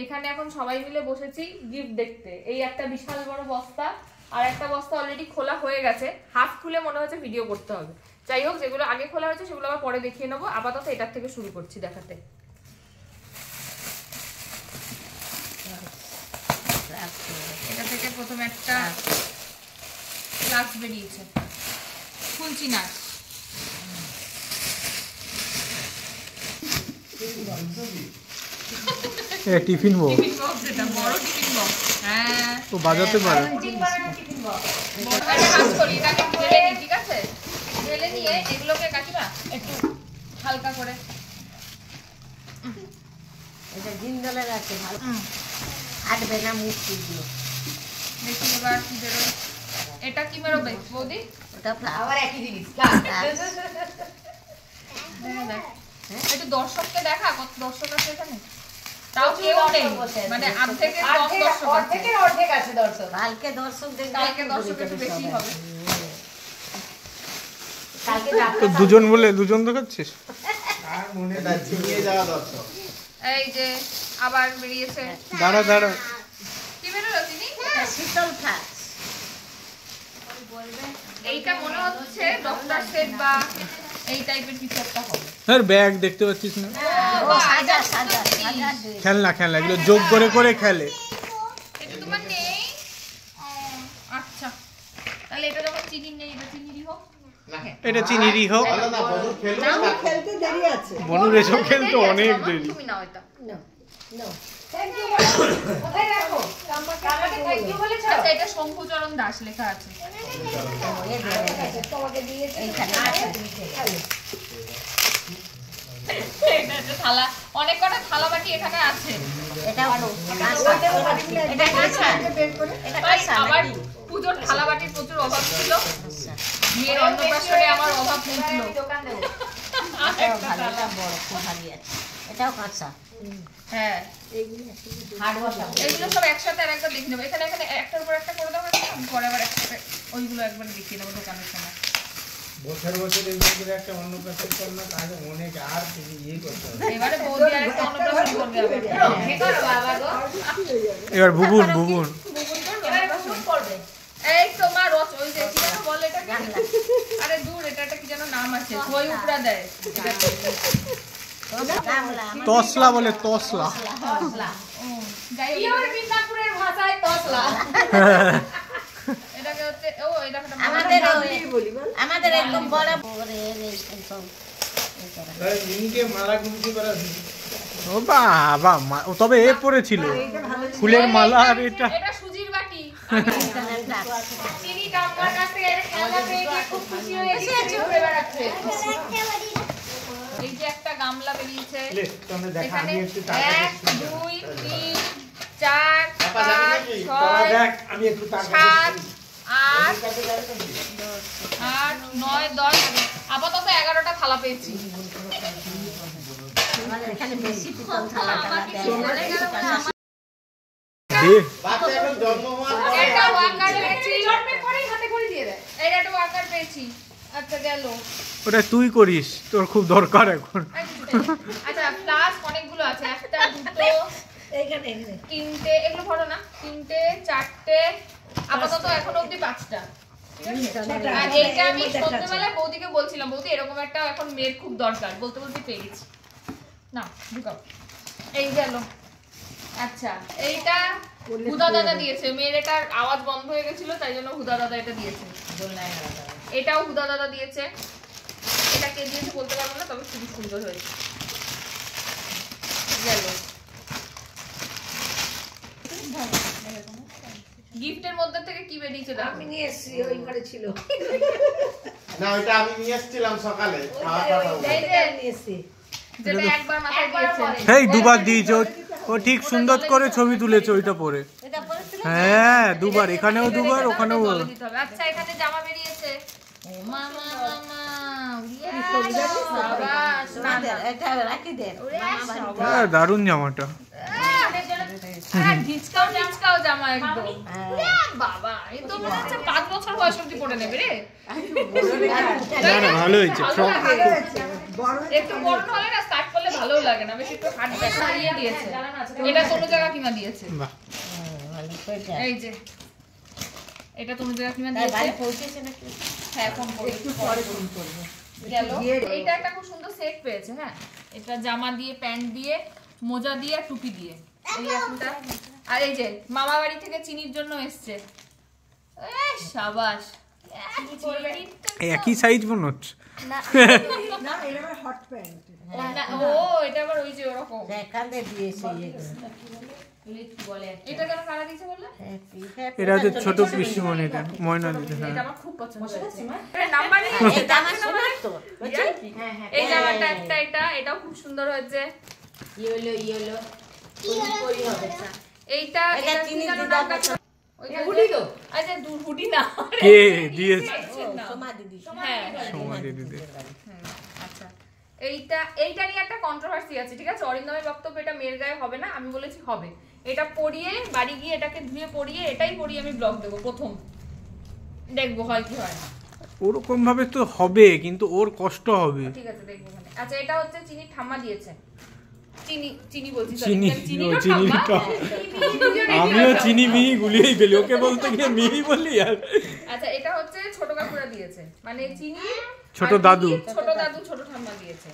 এখানে এখন সবাই মিলে বসেছি গিফট দেখতে। এই একটা বিশাল বড় বস্তা, আর একটা বস্তা অলরেডি খোলা হয়ে গেছে, হাফ খুলে মনে হচ্ছে ভিডিও করতে হবে। যাই হোক, যেগুলো আগে খোলা হয়েছে সেগুলো আবার পরে দেখিয়ে নেবো। আপাতত এটার থেকে শুরু করছি দেখাতে। এটা থেকে প্রথমে একটা গ্লাস বেরিয়েছে, খুলছি না। টিফিন বক্স, এটা বড় টিফিন বক্স। হ্যাঁ, তো বাজাতে পারে। একটা কাজ করি, এটাকে ঢেলে নিই, ঠিক আছে? ঢেলে নিয়ে এগুলোকে কাকিমা একটু হালকা করে, এটা জিন্দলের আছে, ভালো আটবে না মুখ দিয়ে। দেখি এবার কি বেরোয়। এটা কি বেরোবে বৌদি? ওটা আবার একই জিনিস। একটু দর্শককে দেখা, কত দর্শক আছে এখানে। তাও কেউ নেই, মানে অর্ধেকের কম দর্শক আছে। অর্ধেক আছে দর্শক। কালকে দর্শক দেখবে, কালকে দর্শক একটু বেশি হবে। কালকে তো দুজন বলে দুজন দেখাচ্ছিস? এটা ছিনিয়ে যাওয়া দর্শক। এই যে আবার বেরিয়েছে। দাঁড়া দাঁড়া, কি বেরোলো তিনি? শীতল ফ্লাক্স। এইটা মনে হচ্ছে ডক্টর সেট বা এই টাইপের কিছু একটা হবে। হ্যাঁ ব্যাগ দেখতে পাচ্ছিস না? ও সাজা সাজা সাজা দিয়ে। খেলনা খেলনা এগুলো যোগ করে করে খেলে। এটা তোমার নেই? আচ্ছা, তাহলে এটা যখন চিনি নেই, এটা চিনিরই হোক। এটা চিনিরই হোক। ভালো না, বধূ খেলবে না। খেলতে দেরি আছে। বনুর এসব খেলতে অনেক দেরি। তুমি নাও এটা। নো নো থ্যাংক ইউ কোথায় রাখো? আমাকে থ্যাংক ইউ বলেছো? আচ্ছা, এটা শঙ্কুচরণ দাস লেখা আছে। তোমাকে দিয়েছি এইখানে এটা একটা থালা, অনেক কটা থালা বাটি এখানে আছে। এটাও এটা কাঁচা, এটা ভাই, কাঁচা আবার নাকি? পুজোর থালা বাটির প্রচুর অভাব ছিল, বিয়ের অন্নপ্রাশনে আমার অভাব হয়েছিল। দোকান দেবো। এটাও ভালো, এটা বড়, খুব ভালো আছে। এটাও কাঁচা। হ্যাঁ, হাট বসাবো। এগুলো সব একসাথে আর একবার দেখে নেবো। এখানে এখানে একটার উপর একটা করে দেবো, পরে আবার একসাথে ওইগুলো একবার দেখিয়ে দেবো দোকানের সময়। বছর বছর এইভাবে করে একটা অন্নপ্রাশন কর না, তাহলে অনেক আর তুমি ইয়ে করতে হবে। এবারে বৌদি আর একটা অন্নপ্রাশন করবে আবার। রক্ষে করো বাবা গো। এবার বুবুন বুবুন বুবুন করবে এবার অন্নপ্রাশন? বুবুন করবে। এই তোমার রচ ওই যে কি যেন বলে এটাকে? আরে দূর, এটা একটা কি যেন নাম আছে, ওই উপরা দেয়। তসলা বলে, তসলা। তসলা। যাই হোক, পিওর মিদনাপুরের ভাষায় তসলা। এটাকে হচ্ছে ও এটা একটা আমাদের একদম বড় বড় সব তাই মিনিকে মালা গুমটি করা দিই। ও বাবা, তবে এ পড়েছিল ফুলের মালা। আর এটা এটা সুজির বাটি। চিনি কামকার কাছ থেকে এটা খেলনা পেয়ে গিয়ে খুব খুশি হয়ে গেছে, ঘুরে বেড়াচ্ছে। এই যে একটা গামলা বেরিয়েছে, লে তোমরা দেখা, এখানে আমি একটু টাকা 1 2 3 4 আপা জানি 5 নাকি তোরা 6 দেখ, আমি একটু টাকা 7 8 কাছে যাবে নাকি? 8 9 10 আপাতত 11টা থালা পেয়েছি। আমাদের এখানে বেশি পিতল থালা টালা দেয়। দে বাচ্চা এখন জন্ম হওয়ার পরে একটা ওয়াকার পেয়েছি, জন্মের পরেই হাতে করে দিয়ে দেয়। এই একটা ওয়াকার পেয়েছি। আচ্ছা গেল। ওটা তুই করিস, তোর খুব দরকার এখন। আচ্ছা, ফ্লাস্ক অনেকগুলো আছে, একটা দুটো এইখানে তিনটে, এগুলো ভরো না, তিনটে চারটে, আপাতত এখন অবধি 5টা। আর এইটা আমি সন্ধ্যেবেলায় বৌদিকে বলছিলাম, বৌদি এরকম একটা এখন মেয়ের খুব দরকার, বলতে বলতে পেয়ে গেছি। না ঢুকাও, এই গেল। আচ্ছা, এইটা হুদা দাদা দিয়েছে, মেয়ের এটার আওয়াজ বন্ধ হয়ে গেছিল, তাই জন্য হুদা দাদা এটা দিয়েছে। এটাও হুদা দাদা দিয়েছে। এটা কে দিয়েছে বলতে পারবো না, তবে খুবই সুন্দর হয়েছে। গেল। গিফটের মধ্যে থেকে কি বেরিয়েছে দেখো। আমি নিয়ে এসেছি, ওই ঘরে ছিল। না, ওইটা আমি নিয়ে এসেছিলাম সকালে খাওয়া দাওয়া। এই যে নিয়ে এসেছি। যেটা একবার মাথায় দিয়েছে। এই দুবার দিয়েছে ও ঠিক সুন্দর করে ছবি তুলেছে ওইটা পরে। এটা পরেছিল। হ্যাঁ দুবার, এখানেও দুবার ওখানেও। জলে দিতে হবে। আচ্ছা, এখানে জামা বেরিয়েছে। ও মামা মামা, এটা রাখি দেন। হ্যাঁ দারুণ জামাটা। হ্যাঁ ঢিচকাও জামা একদম বাবা এই তো মনে হচ্ছে 5 বছর বয়স অবধি পরে নেবে রে না না ভালো হয়েছে ফ্রক একটু বড় হলে না স্টার্ট করলে ভালোও লাগে না বেশি একটু হাত দেখা দিয়ে দিয়েছে এটা কোনো জায়গা কিনা দিয়েছে বাহ এই যে এটা কোনো জায়গা কিনা দিয়েছে হ্যাঁ ফোন করব একটু পরে ফোন করব গেল এটা একটা খুব সুন্দর সেট পেয়েছে হ্যাঁ এটা জামা দিয়ে প্যান্ট দিয়ে মোজা দিয়ে আর টুপি দিয়ে এই এখনটা আর এই যে মামা বাড়ি থেকে চিনির জন্য এসেছে এই শাবাশ একই সাইজ মনে হচ্ছে না এটা হট প্যান্ট ও এটা আবার ওই যে ওরকম এখান থেকে দিয়েছে এটা কেন কারা দিয়েছে বললে এটা হচ্ছে ছোট পিসিমণি এটা ময়না দিতে হ্যাঁ এটা আমার খুব পছন্দ হয়েছে নাম্বার এই জামা শোনার তো এই জামাটা একটা এটাও খুব সুন্দর হয়েছে ইয়েলো এইটা এটা চিনি দিদা হুডি তো আচ্ছা হুডি না কে দিয়েছে সোমা দিদি হ্যাঁ সময় দিয়ে দিতে আচ্ছা এইটা নিয়ে একটা কন্ট্রোভার্সি আছে ঠিক আছে অরিন্দমের বক্তব্য এটা মেয়ের গায়ে হবে না আমি বলেছি হবে এটা পরিয়ে বাড়ি গিয়ে এটাকে ধুয়ে পরিয়ে এটাই পরিয়ে আমি ব্লগ দেবো প্রথম দেখবো হয় কি হয় না ওরকম ভাবে তো হবে কিন্তু ওর কষ্ট হবে ঠিক আছে দেখবো ওখানে আচ্ছা এটা হচ্ছে চিনি ঠাম্মা দিয়েছে চিনি বলছি চিনি চিনিটা চিনি ঠাম্মা আমিও চিনি মিহি গুলিয়েই ফেলি ওকে বলতে গিয়ে মিহি বলি আর আচ্ছা এটা হচ্ছে ছোট কাকুরা দিয়েছে মানে চিনি ছোট আর দাদু। মিহি, ছোট দাদু ছোট ঠাম্মা দিয়েছে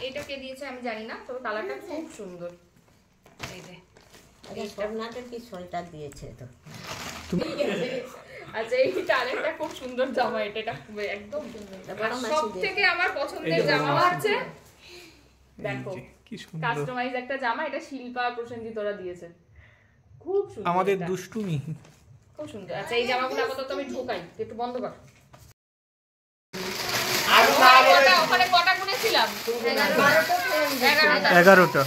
এইটা কে দিয়েছে আমি জানি না তবে কালারটা খুব সুন্দর এই যে সোমনাথের কি সোয়েটার দিয়েছে তো আচ্ছা এইটা আরেকটা খুব সুন্দর জামা এটা একদম সব থেকে আমার পছন্দের জামা হচ্ছে দেখো কি সুন্দর কাস্টমাইজ একটা জামা এটা শিল্পা আর প্রসেনজিৎ ওরা দিয়েছে খুব সুন্দর আমাদের এটা। দুষ্টুমি খুব সুন্দর আচ্ছা এই জামাগুলো আপাতত আমি ঢোকাই তুই একটু বন্ধ কর ওখানে কটা গুনেছিলাম 11টা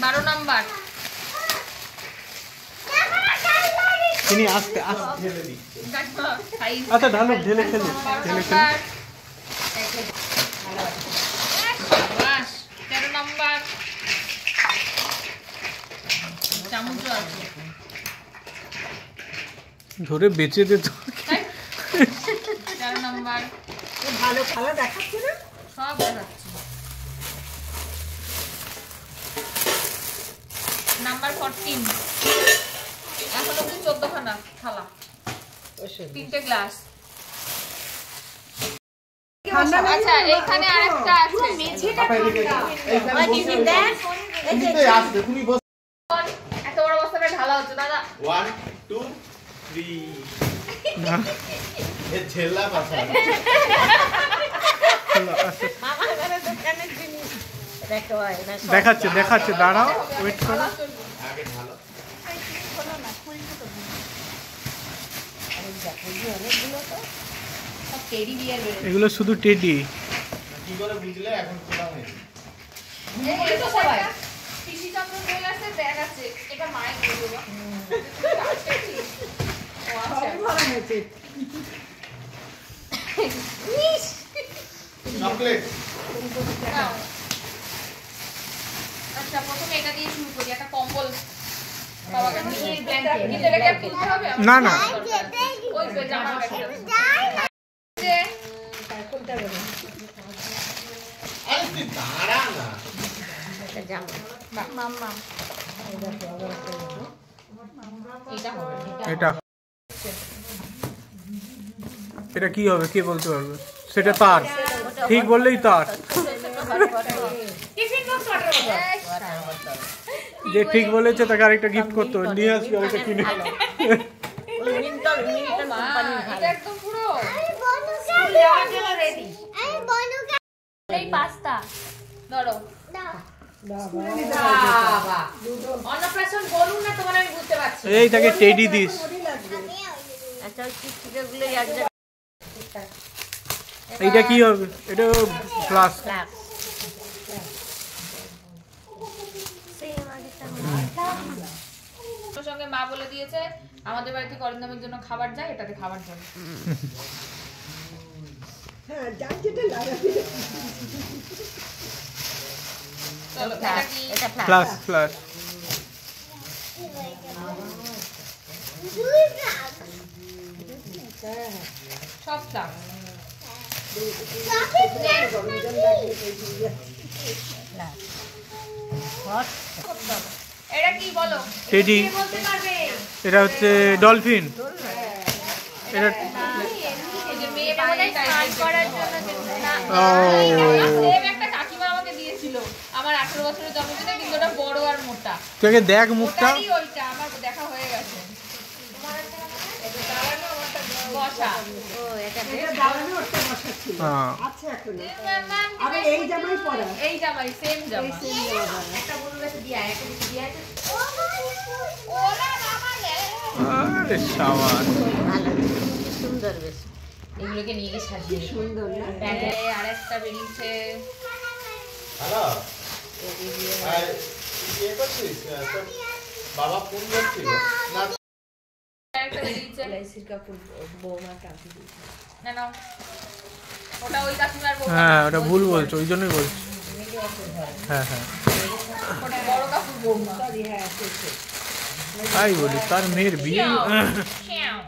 12 নাম্বার চিনি আস্তে আস্তে আচ্ছা ঢালো ঢেলে খেলে ঢেলে খেলে 13 নাম্বার চামচ আছে ধরে বেঁচে দে তো 13 নাম্বার ভালো ভালো দেখাচ্ছে না সব দেখাচ্ছি নাম্বার 14 এখন অব্দি 14 খানা থালা 3টে গ্লাস আচ্ছা এখানে আরেকটা আছে ওই দিদি দেখ এই যে এত বড় বস্তাটা ঢালা হচ্ছে দাদা 1 2 3 এ ছেলা পাছা মামা ঘরে দোকানের জিনিস দেখো না দেখাচ্ছে দেখাচ্ছে দাঁড়াও ওয়েট করো আগে ঢালো এগুলো শুধু টেডি কি করে বুঝলে এখন কোথা হয়েছে এই তো সবাই পিসি চন্দ্র বলে আছে ব্যাগ আছে এটা মায়ের দিয়ে দেবো ও আচ্ছা চকলেট আচ্ছা প্রথমে এটা দিয়ে শুরু করি একটা কম্বল বাবাকে নিচে ব্ল্যাঙ্কেট নিচে রেখে তুলতে হবে না না ওই যে জামা ব্যাগটা আরে তুই দাঁড়া না জামা মাম্মা এটা হবে এটা এটা কি হবে কে বলতে পারবে সেটা তার ঠিক বললেই তার টিফিন বক্স অর্ডার করো যে ঠিক বলেছে তাকে আরেকটা গিফট করতে হবে নিয়ে আসবি আরেকটা কিনে মিন্টন মিন্টন কোম্পানি এটা একদম পুরো রেডি এই পাস্তা ধরো অন্নপ্রাশন বলুন না তোমার আমি বুঝতে পারছি এই তাকে টেডি দিস আচ্ছা ওই চিপচিপেগুলো এক জায়গায় এইটা কি হবে এটা ফ্লাস্ক রাখ ওর সঙ্গে মা বলে দিয়েছে আমাদের বাড়ি থেকে অরিন্দমের জন্য খাবার যায় এটাতে খাবার যাবে চলো এটা কি এটা ফ্লাস ফ্লাস সব ফ্লাস হট এটা কি বলো এটি কে বলতে পারবে এটা হচ্ছে ডলফিন এটা এই যে মেয়ে বানাই স্নান করার জন্য সেম একটা কাকিমা আমাকে দিয়েছিল আমার 18 বছরের জন্মদিনে, কিন্তু ওটা বড় আর মোটা। তুই আগে দেখ মুখটা ওটারই ওইটা আমার দেখা হয়ে গেছে। বসা ও এটা হ্যাঁ এই জামাই সেম জামা একটা বলু বেশি দিয়া একটা বেশি দিয়া ওরা বাবা রে আরে শাবাশ ভালো সুন্দর বেশ এগুলোকে নিয়ে গিয়ে সাজিয়ে সুন্দর না ব্যাগে আরেকটা বেরিয়েছে। হ্যালো আর ইয়ে করছিস তোর বাবা ফোন করছিল না আরেকটা বেরিয়েছে লাইসির কাপড় বৌমা কাঁদি না না ওটা ওই কাকিমার বৌমা। হ্যাঁ ওটা ভুল বলছো ওই জন্যই বলছি হ্যাঁ হ্যাঁ ওটা বড় কাকুর বৌমা। তাই বলি তার মেয়ের বিয়ে শ্যাও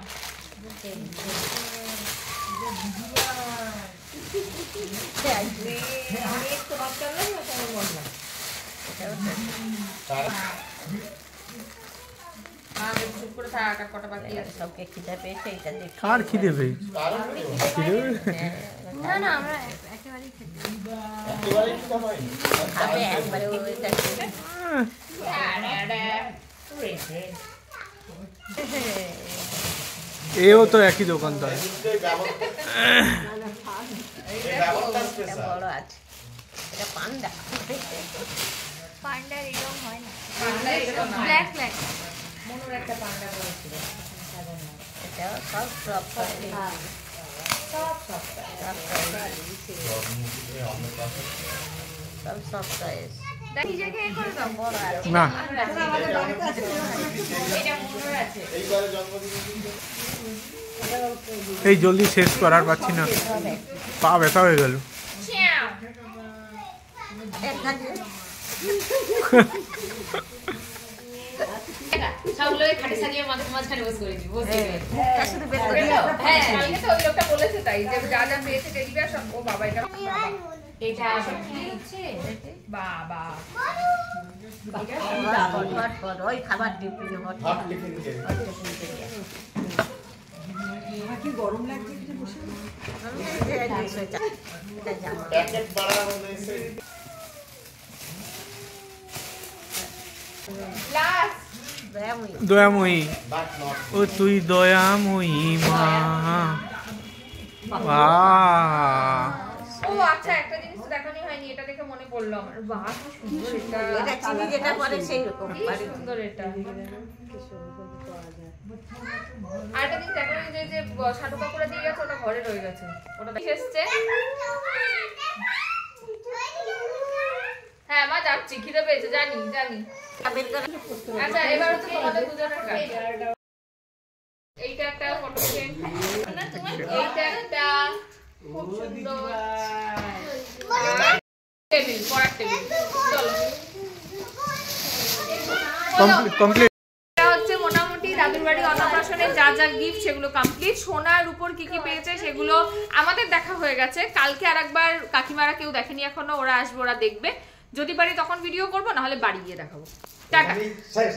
চুপ করে থাক আর কটা বাকি আছে। সবকে খিদে পেয়েছে এটা দেখি কার খিদে পেয়েছে খিদে না না আমরা একেবারেই খেতে একেবারে কি হয় খাবে একবারে ওই কাছে এও তো একই দোকানদার এই ব্যবস্থা এটা স্পেশাল বড় আছে এটা পান্ডা পান্ডার এরকম হয় না পান্ডা এরকম না। ব্ল্যাক ব্ল্যাক মনুর একটা পান্ডা করেছিল। এটা সব সব সব সব সাইজ নিজেকে এ করে দাও বড় আছে না এটা মনুর আছে। এইবারে জন্মদিনে এই জলদি শেষ করার পাচ্ছি না পা ব্যথা হয়ে গেল শ্যাও সবগুলো খাটে সাজিয়ে মাঝখানে বসে করেছি বসে শুধু বের করে হ্যাঁ কালকে তো ওই লোকটা বলেছে তাই যে যা যা পেয়েছে টেডি বিয়ার সব ও বাবা এটা এটা সব কি হচ্ছে বাবা হট হট ওই খাবার টিফিন হট হট টিফিন খেয়ে প্যাকেট বাড়ানো হয়েছে লাস্ট দয়াময়ী বাট নট ও তুই দয়াময়ী মা বাহ ও আচ্ছা একটা জিনিস তো দেখানি হয়নি, এটা দেখে মনে পড়লো আমার। বাহ কি সুন্দর এটা, এটা চিনি যেটা পরে সেই রকম কি সুন্দর এটা। আর একটা জিনিস দেখানি যে শাটু কাকুরা দিয়ে গেছে ওটা ঘরে রয়ে গেছে, ওটা দেখে এসছে। হ্যাঁ মা যাচ্ছি, খিদে পেয়েছে জানি জানি। বের করে আচ্ছা এবার হচ্ছে তোমাদের দুজনের কাজ। এইটা একটা ফটো ফ্রেম, এইটা একটা খুব সুন্দর টেবিল, পড়ার টেবিল। চলো কমপ্লিট এটা হচ্ছে মোটামুটি দাদুর বাড়ি অন্নপ্রাশনের যা যা গিফট সেগুলো কমপ্লিট। সোনার উপর কি কি পেয়েছে সেগুলো আমাদের দেখা হয়ে গেছে। কালকে আরেকবার কাকিমারা কেউ দেখেনি এখনো, ওরা আসবে, ওরা দেখবে। যদি পারি তখন ভিডিও করবো, নাহলে বাড়ি গিয়ে দেখাবো। টাটা। শেষ